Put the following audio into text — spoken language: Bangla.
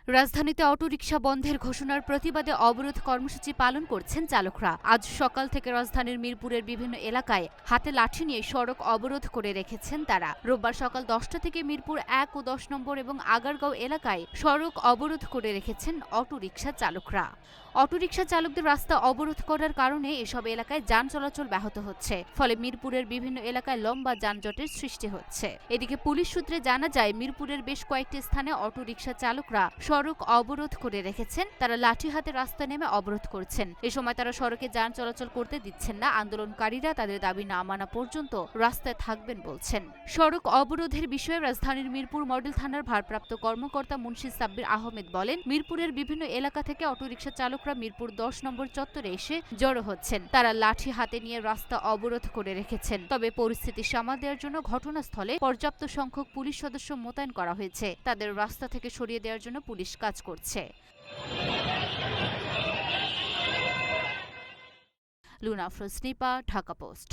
রাজধানীতে অটোরিকশা বন্ধের ঘোষণার প্রতিবাদে অবরোধ কর্মসূচি পালন করছেন চালকরা। আজ সকাল থেকে রাজধানীর মিরপুরের বিভিন্ন এলাকায় হাতে লাঠি নিয়ে সড়ক অবরোধ করে রেখেছেন তারা। রোববার সকাল 10টা থেকে মিরপুর 1 ও 10 নম্বর এবং আগারগাঁও এলাকায় সড়ক অবরোধ করে রেখেছেন অটোরিকশা চালকরা। অটোরিকশা চালকদের রাস্তা অবরোধ করার কারণে এসব এলাকায় যান চলাচল ব্যাহত হচ্ছে, ফলে মিরপুরের বিভিন্ন এলাকায় লম্বা যানজটের সৃষ্টি হচ্ছে। এদিকে পুলিশ সূত্রে জানা যায়, মিরপুরের বেশ কয়েকটি স্থানে অটোরিকশা চালকরা সড়ক অবরোধ করে রেখেছেন। তারা লাঠি হাতে রাস্তা নেমে অবরোধ করছেন। এ সময় তারা সড়কে যান চলাচল করতে দিচ্ছেন না। আন্দোলনকারীরা তাদের দাবি না মানা পর্যন্ত রাস্তায় থাকবেন বলছেন। সড়ক অবরোধের বিষয়ে রাজধানীর মিরপুর মডেল থানার ভারপ্রাপ্ত কর্মকর্তা মুন্সি সাব্বির আহমেদ বলেন, মিরপুরের বিভিন্ন এলাকা থেকে অটোরিকশা চালকরা মিরপুর 10 নম্বর চত্বরে এসে জড়ো হচ্ছেন। তারা লাঠি হাতে নিয়ে রাস্তা অবরোধ করে রেখেছেন। তবে পরিস্থিতি সামাল দেওয়ার জন্য ঘটনাস্থলে পর্যাপ্ত সংখ্যক পুলিশ সদস্য মোতায়েন করা হয়েছে। তাদের রাস্তা থেকে সরিয়ে দেওয়ার জন্য পুলিশ কাজ করছে। লুনা আফরোজ নিপা, ঢাকা পোস্ট।